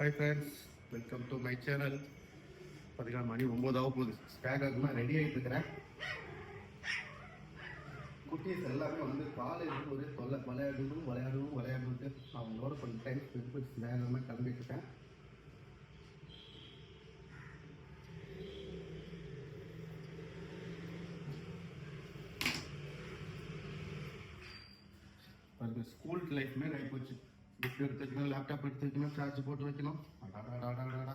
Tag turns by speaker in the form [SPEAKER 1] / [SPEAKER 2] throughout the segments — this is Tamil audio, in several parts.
[SPEAKER 1] Hi friends, welcome to my channel. பார்த்தீங்கன்னா மணி 9 ஆக போகுது. ஸ்டாக் ஆகுமா ரெடி ஆகிட்டு இருக்கிறேன். குட்டீஸ் எல்லாமே வந்து காலேஜ் ஒரு தொல்லை, விளையாடணுன்ட்டு அவங்களோட கொஞ்சம் டைம் ஸ்பெண்ட் பண்ணி வேகமாக கிளம்பிட்டு இருக்கேன். அந்த ஸ்கூல் லைஃப்மே ஆகி போச்சு. புக் எடுத்து வைக்கணும், லேப்டாப் எடுத்து வைக்கணும், சார்ஜ் போட்டு வைக்கணும். அடாடாடாடாடா,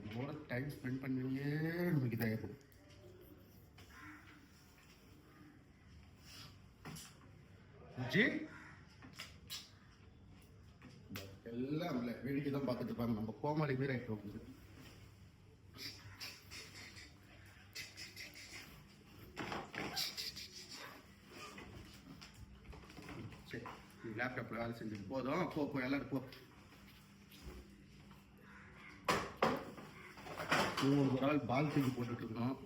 [SPEAKER 1] இதோட டைம் ஸ்பெண்ட் பண்ணியே நமக்கு இதாகிடும். ஜி எல்லாம் இல்லை, வேடிக்கை தான் பார்த்துட்டு இருப்பாங்க. நம்ம கோமாளி பேர் ஆகிட்டு போகுது. சரி, லேப்டாப்பில் வேலை செஞ்சுட்டு போதும். போ எல்லாரும் போ. ஒரு ஆள் பால் தூக்கி போட்டுட்டு இருக்கோம்.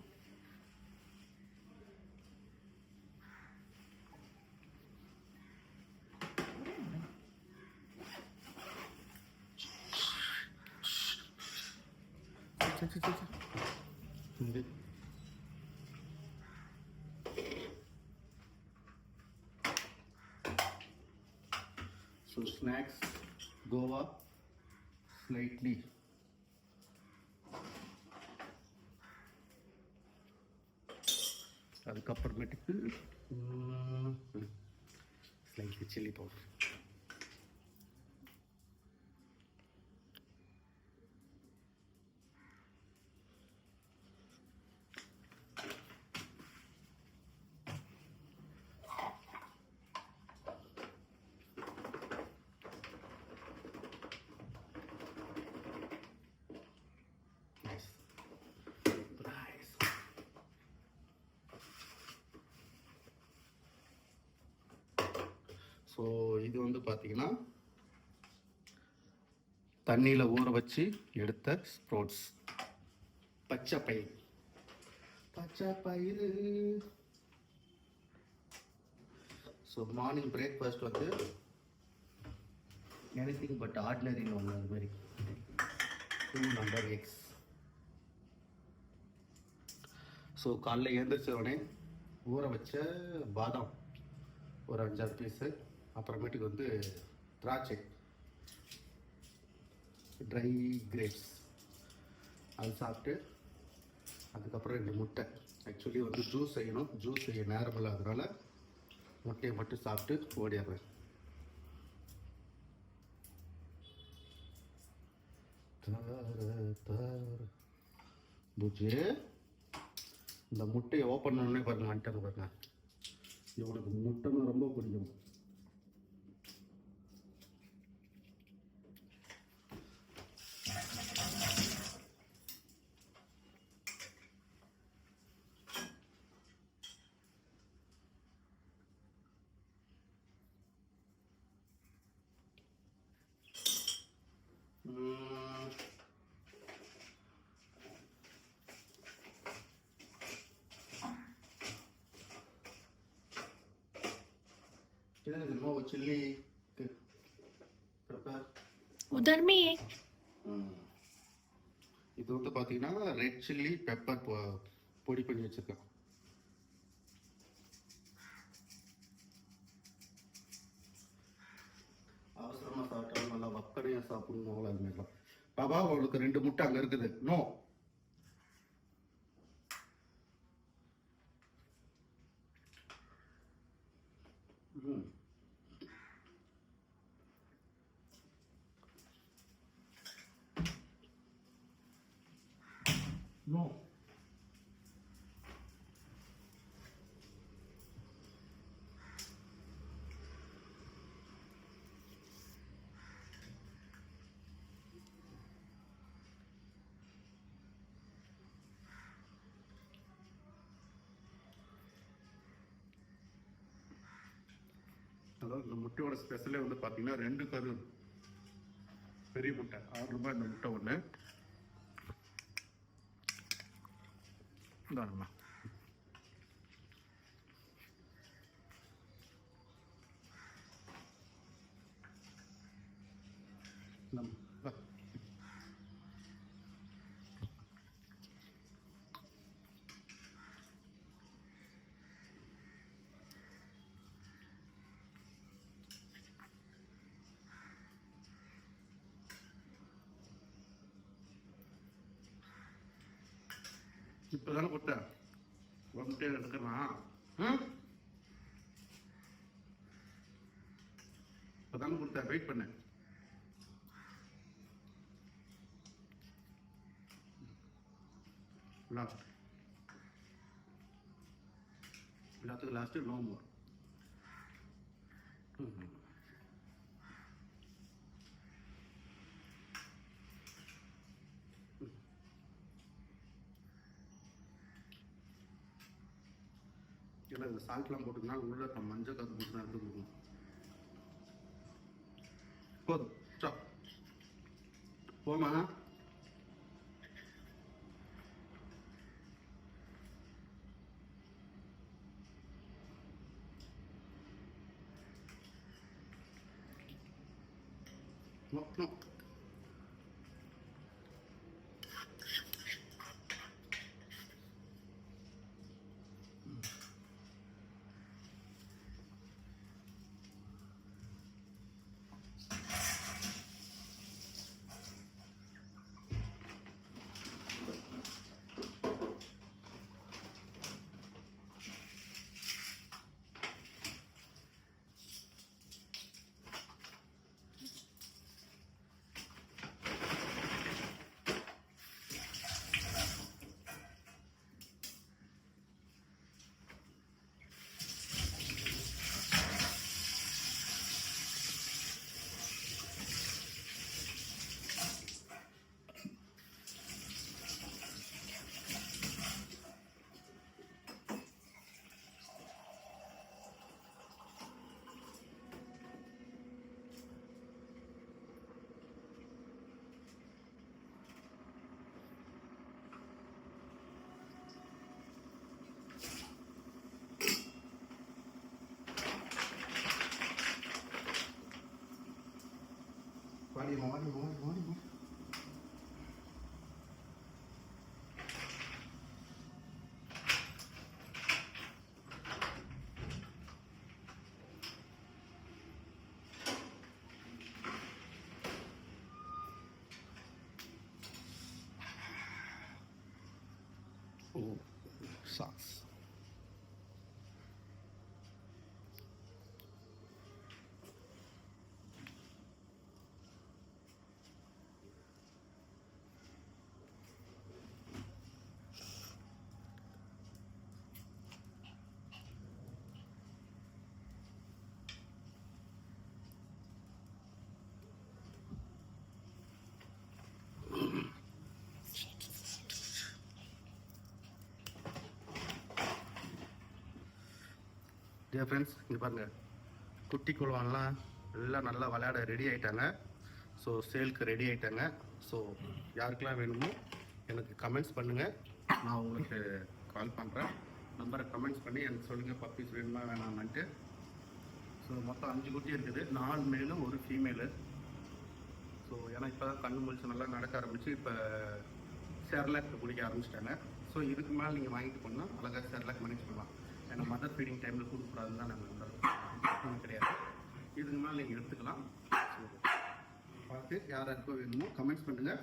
[SPEAKER 1] So snacks, Goa, slightly. அதுக்கப்புறமேட்டுக்கு ஸ்லைட்லி சில்லி பவுடர். ஸோ இது வந்து பார்த்தீங்கன்னா தண்ணியில் ஊற வச்சு எடுத்த ஸ்ப்ரோட்ஸ், பச்சை பயிறு. ஸோ மார்னிங் பிரேக்ஃபாஸ்ட் வந்து எனிதிங் பட் ஆர்டினரின்னு ஒன்று, அது மாதிரி 2 நம்பர் எக்ஸ். ஸோ காலைல எழுந்திரிச்ச உடனே ஊற வச்ச பாதாம் ஒரு 5-6 பீஸு, அப்புறமேட்டுக்கு வந்து திராட்சை, ட்ரை கிரேப்ஸ், அது சாப்பிட்டு அதுக்கப்புறம் 2 முட்டை. ஆக்சுவலி வந்து ஜூஸ் செய்யணும், ஜூஸ் செய்ய நேரம் இல்லாததுனால முட்டையை மட்டும் சாப்பிட்டு ஓடிடுறேன். புஜே இந்த முட்டையை ஓப்பன் பண்ணே பாருங்க, வந்துட்டாங்க பாருங்க. இவனுக்கு முட்டைன்னு ரொம்ப பிடிக்கும். चिल्ली
[SPEAKER 2] उधर में है.
[SPEAKER 1] இது வந்து பார்த்தீங்கன்னா ரெட் சில்லி பெப்பர் பொடி பண்ணி வச்சிருக்கேன். அவசரமாக சாப்பிட்டாலும் நல்லா வக்கடையாக சாப்பிடணும், அவ்வளோ அது மாதிரிலாம். பாபா அவளுக்கு 2 முட்டை அங்கே இருக்குது. No, no. அதாவது இந்த முட்டையோட ஸ்பெஷலே வந்து பார்த்தீங்கன்னா 2 கரு பெரிய முட்டை, 6 ரூபாய் இந்த முட்டை ஒன்று. இதாங்கம்மா. நம்ம இப்போ தானே கொடுத்தேன் வந்துட்டே எடுக்கிறான். இப்போ தானே கொடுத்தேன், வெயிட் பண்ணேன். எல்லாத்துக்கும் லாஸ்ட்டு நோ மோர். ஏன்னா இந்த சால்ட்லாம் போட்டுக்கினா உள்ள இருக்க மஞ்சள் கரு மட்டும் தான் எடுத்து கொடுக்கணும். போதும் ஸ்டாப் போமா. No, no. வாடி. Oh, sucks. டியர் ஃப்ரெண்ட்ஸ், இங்கே பாருங்கள், குட்டி குழுவான்லாம் எல்லாம் நல்லா விளையாட ரெடி ஆகிட்டாங்க. ஸோ சேலுக்கு ரெடி ஆகிட்டாங்க. ஸோ யாருக்கெல்லாம் வேணுமோ எனக்கு கமெண்ட்ஸ் பண்ணுங்கள், நான் உங்களுக்கு கால் பண்ணுறேன். நம்பரை கமெண்ட்ஸ் பண்ணி எனக்கு சொல்லுங்கள் பப்பீஸ் வேணுமா வேணாமான்ட்டு. ஸோ மொத்தம் 5 குட்டி இருக்குது, 4 மேலும் 1 ஃபீமேலு. ஸோ ஏன்னா இப்போ தான் கண்ணு முழிச்சு நல்லா நடக்க ஆரம்பிச்சு, இப்போ செர்லாக் குடிக்க ஆரம்பிச்சிட்டாங்க. ஸோ இதுக்கு மேலே நீங்கள் வாங்கிட்டு போனால் அழகாக செர்லாக் மேனேஜ் பண்ணலாம். ஏன்னா மதர் ஃபீடிங் டைமில் கொடுக்கக்கூடாதுன்னு தான் நாங்கள் கிடையாது. இதுக்கு மேலே நீங்கள் எடுத்துக்கலாம். ஸோ பார்த்து யாராருக்கோ வேணுமோ கமெண்ட்ஸ் பண்ணுங்கள்.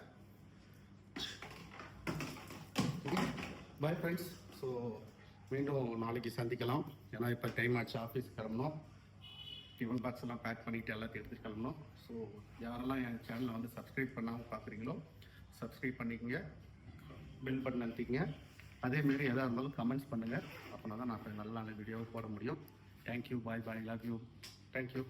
[SPEAKER 1] Bye friends. ஸோ மீண்டும் நாளைக்கு சந்திக்கலாம். ஏன்னா இப்போ டைம் ஆச்சு, ஆஃபீஸ் கிளம்பணும். டிஃபன் பாக்ஸ் எல்லாம் பேக் பண்ணிவிட்டு எல்லாத்தையும் எடுத்துகிட்டு கிளம்பணும். ஸோ யாரெல்லாம் என் சேனலை வந்து சப்ஸ்கிரைப் பண்ணாமல் பார்க்குறீங்களோ சப்ஸ்கிரைப் பண்ணிக்கோங்க, பெல் பட்டன் அழுத்திக்கங்க. அதேமாரி எதாக இருந்தாலும் கமெண்ட்ஸ் பண்ணுங்கள். அப்படின்னா தான் நான் நல்ல நல்ல வீடியோவை போட முடியும். Thank you, bye bye, love you, thank you.